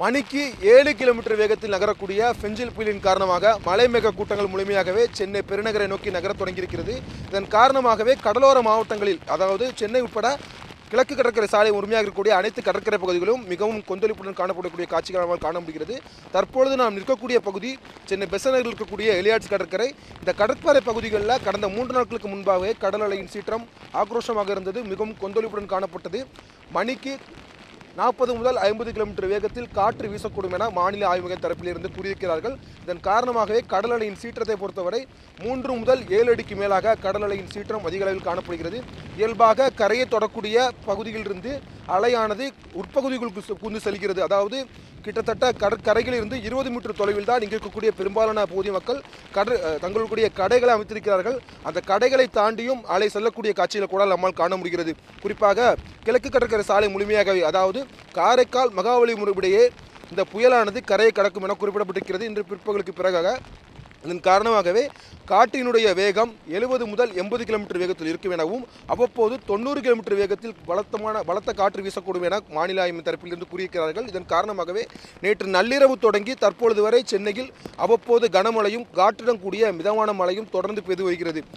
மணிக்கு 7 கிலோமீட்டர் வேகத்தில் நகரக்கூடிய பெஞ்சில் புயலின் காரணமாக மழை மேக கூட்டங்கள் முழுமையாகவே சென்னை பெருநகரை நோக்கி நகரத் தொடங்கியிருக்கிறது. இதன் காரணமாகவே கடலோர மாவட்டங்களில், அதாவது சென்னை உட்பட கிழக்கு கடற்கரை சாலை உரிமையாக இருக்கக்கூடிய அனைத்து கடற்கரை பகுதிகளும் மிகவும் கொந்தளிப்புடன் காணப்படக்கூடிய காட்சிகளாக காண முடிகிறது. தற்பொழுது நாம் நிற்கக்கூடிய பகுதி சென்னை பெசன்ட் நகரில் இருக்கக்கூடிய எலியாட்ஸ் கடற்கரை. இந்த கடற்கரை பகுதிகளில் கடந்த 3 நாட்களுக்கு முன்பாகவே கடல் அலையின் சீற்றம் ஆக்ரோஷமாக இருந்தது, மிகவும் கொந்தளிப்புடன் காணப்பட்டது. மணிக்கு 40 முதல் 50 கிலோமீட்டர் வேகத்தில் காற்று வீசக்கூடும் என வானிலை ஆய்வு மைய தரப்பிலிருந்து கூறியிருக்கிறார்கள். இதன் காரணமாகவே கடல் அலையின் சீற்றத்தை பொறுத்தவரை 3 முதல் 7 அடிக்கு மேலாக கடல் அலையின் சீற்றம் அதிக அளவில் காணப்படுகிறது. இயல்பாக கரையை தொடக்கூடிய பகுதியிலிருந்து அலையானது உட்பகுதிகளுக்கு புகுந்து செல்கிறது. அதாவது கிட்டத்தட்ட கடற்கரையில் இருந்து 20 மீட்டர் தொலைவில் தான் இங்கே இருக்கக்கூடிய பெரும்பாலான பகுதி மக்கள் தங்களுடைய கடைகளை அமைத்திருக்கிறார்கள். அந்த கடைகளை தாண்டியும் அலை செல்லக்கூடிய காட்சிகளை கூட நம்மால் காண முடிகிறது. குறிப்பாக கிழக்கு கடற்கரை சாலை முழுமையாகவே, அதாவது காரைக்கால் மகாபலிபுரம் இடையே இந்த புயலானது கரையை கடக்கும் என குறிப்பிடப்பட்டிருக்கிறது. இன்று பிற்பகலுக்கு பிறகாக இதன் காரணமாகவே காற்றினுடைய வேகம் 70 முதல் 80 கிலோமீட்டர் வேகத்தில் இருக்கும் எனவும் அவ்வப்போது 90 கிலோமீட்டர் வேகத்தில் பலத்த காற்று வீசக்கூடும் என வானிலை ஆய்வு தரப்பிலிருந்து கூறியிருக்கிறார்கள். இதன் காரணமாகவே நேற்று நள்ளிரவு தொடங்கி தற்பொழுது வரை சென்னையில் அவ்வப்போது கனமழையும் காற்றுடன் கூடிய மிதமான மழையும் தொடர்ந்து பெய்து வருகிறது.